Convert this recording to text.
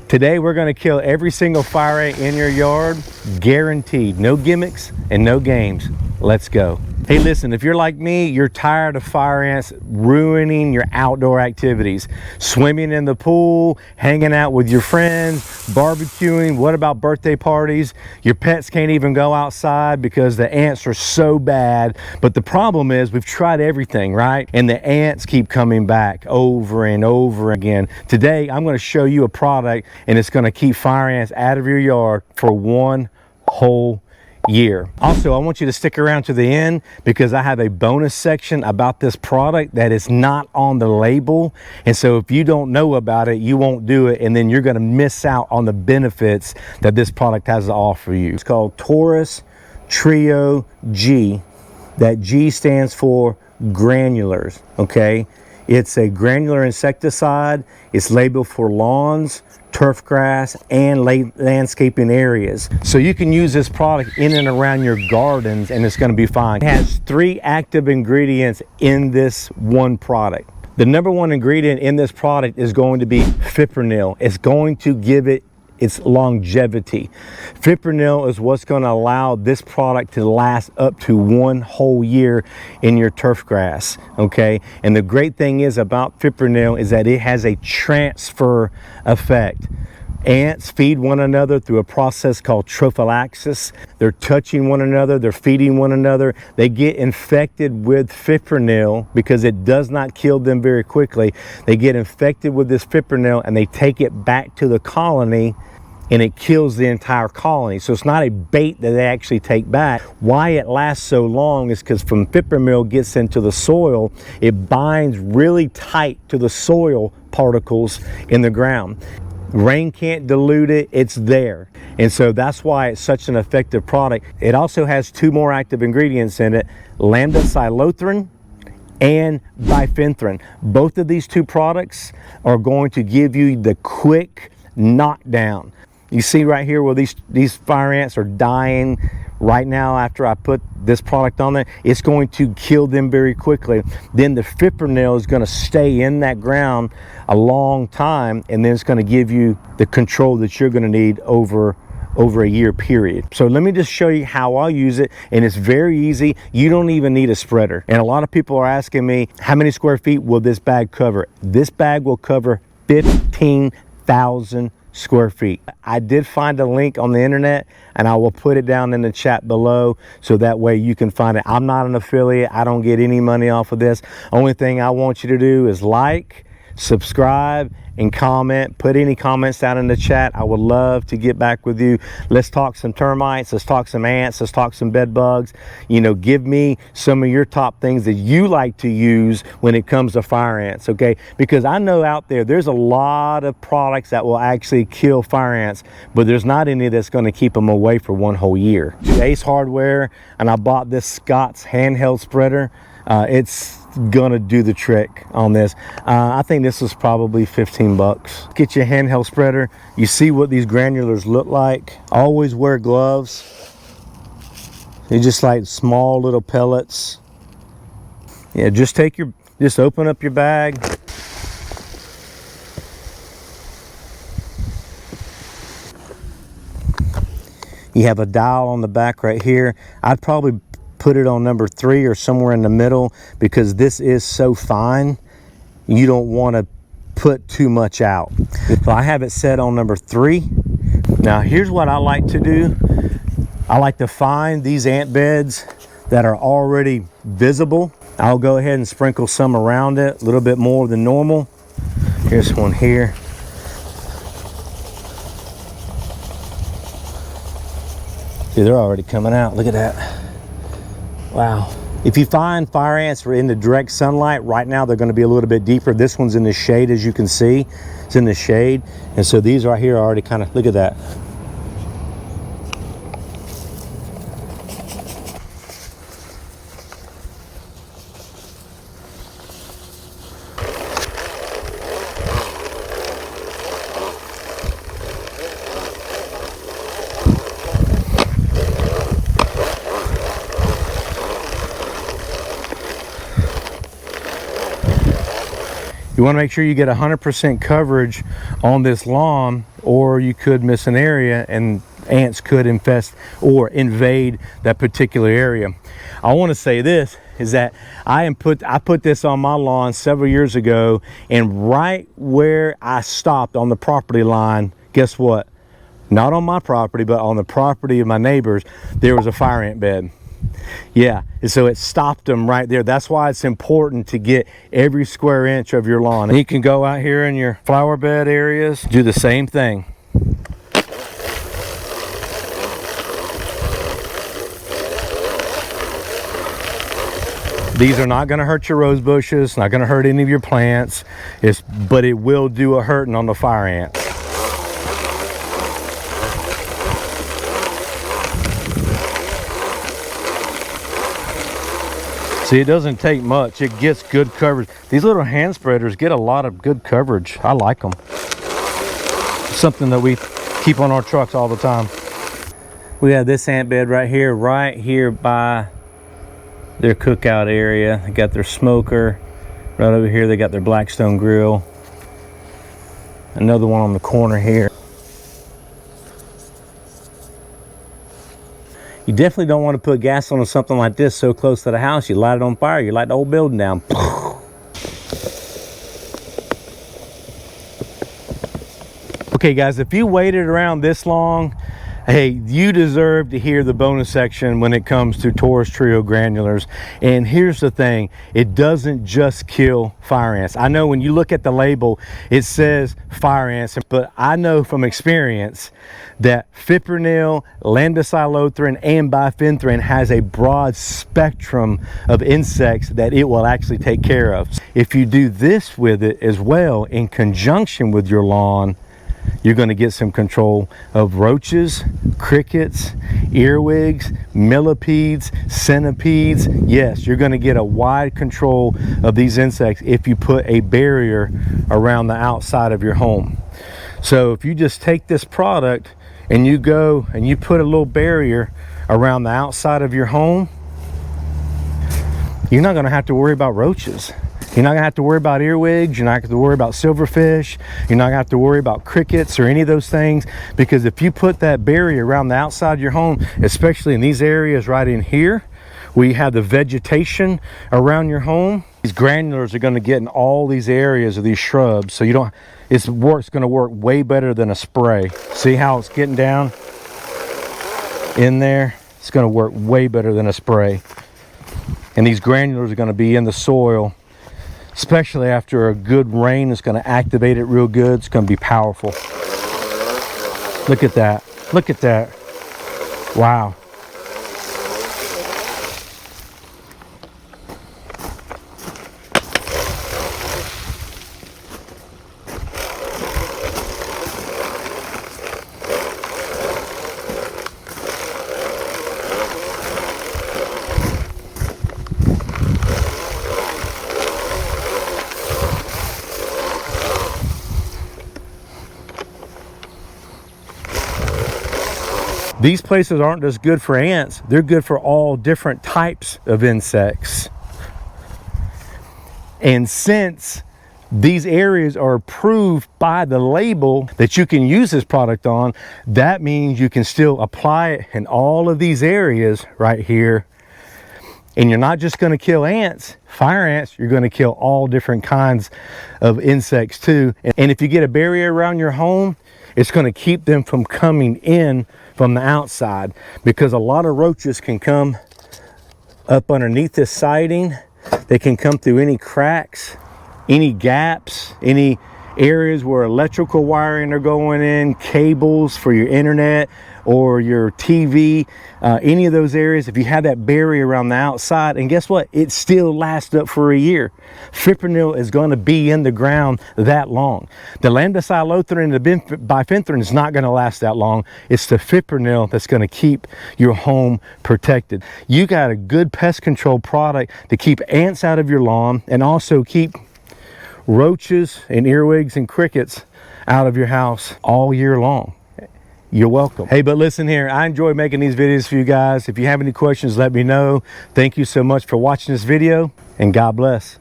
Today we're going to kill every single fire ant in your yard, guaranteed. No gimmicks and no games. Let's go. Hey, listen, if you're like me, you're tired of fire ants ruining your outdoor activities. Swimming in the pool, hanging out with your friends, barbecuing. What about birthday parties? Your pets can't even go outside because the ants are so bad. But the problem is we've tried everything, right? And the ants keep coming back over and over again. Today, I'm going to show you a product and it's going to keep fire ants out of your yard for one whole year. Also, I want you to stick around to the end because I have a bonus section about this product that is not on the label. And so if you don't know about it, you won't do it, and then you're going to miss out on the benefits that this product has to offer you. It's called Taurus Trio G. That G stands for granulars, okay? It's a granular insecticide. It's labeled for lawns, turf grass, and landscaping areas. So you can use this product in and around your gardens and it's going to be fine. It has 3 active ingredients in this one product. The number 1 ingredient in this product is going to be fipronil. It's going to give it its longevity. Fipronil is what's going to allow this product to last up to 1 whole year in your turf grass, okay? And the great thing is about fipronil is that it has a transfer effect. Ants feed one another through a process called trophallaxis. They're touching one another, they're feeding one another. They get infected with fipronil because it does not kill them very quickly. They get infected with this fipronil and they take it back to the colony and it kills the entire colony. So it's not a bait that they actually take back. Why it lasts so long is because when fipronil gets into the soil, it binds really tight to the soil particles in the ground. Rain can't dilute it, it's there. And so that's why it's such an effective product. It also has 2 more active ingredients in it, lambda-cyhalothrin and bifenthrin. Both of these 2 products are going to give you the quick knockdown. You see right here where these fire ants are dying right now after I put this product on there. It's going to kill them very quickly. Then the fipronil is going to stay in that ground a long time, and then it's going to give you the control that you're going to need over a year period. So let me just show you how I'll use it, and it's very easy. You don't even need a spreader. And a lot of people are asking me, how many square feet will this bag cover? This bag will cover 15,000 square feet. I did find a link on the internet and I will put it down in the chat below so that way you can find it. I'm not an affiliate. I don't get any money off of this. Only thing I want you to do is like, subscribe, and comment. Put any comments down in the chat. I would love to get back with you. Let's talk some termites, let's talk some ants, let's talk some bed bugs. You know, give me some of your top things that you like to use when it comes to fire ants, okay? Because I know out there's a lot of products that will actually kill fire ants, but there's not any that's going to keep them away for 1 whole year. Ace Hardware, and I bought this Scott's handheld spreader. It's gonna do the trick on this. I think this was probably 15 bucks. Get your handheld spreader. You see what these granulars look like. Always wear gloves. They're just like small little pellets. Yeah, just open up your bag. You have a dial on the back right here. I'd probably put it on number 3 or somewhere in the middle because this is so fine. You don't want to put too much out. So I have it set on number 3. Now here's what I like to do. I like to find these ant beds that are already visible. I'll go ahead and sprinkle some around it, a little bit more than normal. Here's one here. See, they're already coming out. Look at that. Wow. If you find fire ants are in the direct sunlight, right now they're going to be a little bit deeper. This one's in the shade, as you can see. It's in the shade. And so these right here are already kind of, look at that. You want to make sure you get 100% coverage on this lawn or you could miss an area and ants could infest or invade that particular area. I want to say this is that I put this on my lawn several years ago, and right where I stopped on the property line, guess what? Not on my property, but on the property of my neighbors, there was a fire ant bed. Yeah, and so it stopped them right there. That's why it's important to get every square inch of your lawn. And you can go out here in your flower bed areas, do the same thing. These are not going to hurt your rose bushes, not going to hurt any of your plants, but it will do a hurting on the fire ants. See, it doesn't take much. It gets good coverage. These little hand spreaders get a lot of good coverage. I like them. It's something that we keep on our trucks all the time. We have this ant bed right here by their cookout area. They got their smoker. Right over here, they got their Blackstone grill. Another one on the corner here. You definitely don't want to put gas on something like this so close to the house. You light it on fire, you light the whole building down. Okay guys, if you waited around this long, hey, you deserve to hear the bonus section when it comes to Taurus Trio granulars. And here's the thing, it doesn't just kill fire ants. I know when you look at the label, it says fire ants, but I know from experience that fipronil, landesilothrin, and bifenthrin has a broad spectrum of insects that it will actually take care of. If you do this with it as well in conjunction with your lawn, you're going to get some control of roaches, crickets, earwigs, millipedes, centipedes. Yes, you're going to get a wide control of these insects if you put a barrier around the outside of your home. So if you just take this product and you go and you put a little barrier around the outside of your home, you're not going to have to worry about roaches. You're not gonna have to worry about earwigs. You're not gonna have to worry about silverfish. You're not gonna have to worry about crickets or any of those things, because if you put that barrier around the outside of your home, especially in these areas right in here, where you have the vegetation around your home, these granulars are gonna get in all these areas of these shrubs. So you don't, it's gonna work way better than a spray. See how it's getting down in there? It's gonna work way better than a spray. And these granulars are gonna be in the soil, especially after a good rain. It's going to activate it real good. It's going to be powerful. Look at that. Look at that. Wow. These places aren't just good for ants, they're good for all different types of insects. And since these areas are approved by the label that you can use this product on, that means you can still apply it in all of these areas right here. And you're not just going to kill ants, fire ants, you're going to kill all different kinds of insects too. And if you get a barrier around your home, it's going to keep them from coming in from the outside, because a lot of roaches can come up underneath this siding. They can come through any cracks, any gaps, any areas where electrical wiring are going in, cables for your internet or your TV, any of those areas. If you have that barrier around the outside, and guess what? It still lasts up for a year. Fipronil is going to be in the ground that long. The landesilothrin and the bifenthrin is not going to last that long. It's the fipronil that's going to keep your home protected. You got a good pest control product to keep ants out of your lawn and also keep roaches and earwigs and crickets out of your house all year long. You're welcome. Hey, but listen here, I enjoy making these videos for you guys. If you have any questions, let me know. Thank you so much for watching this video, and God bless.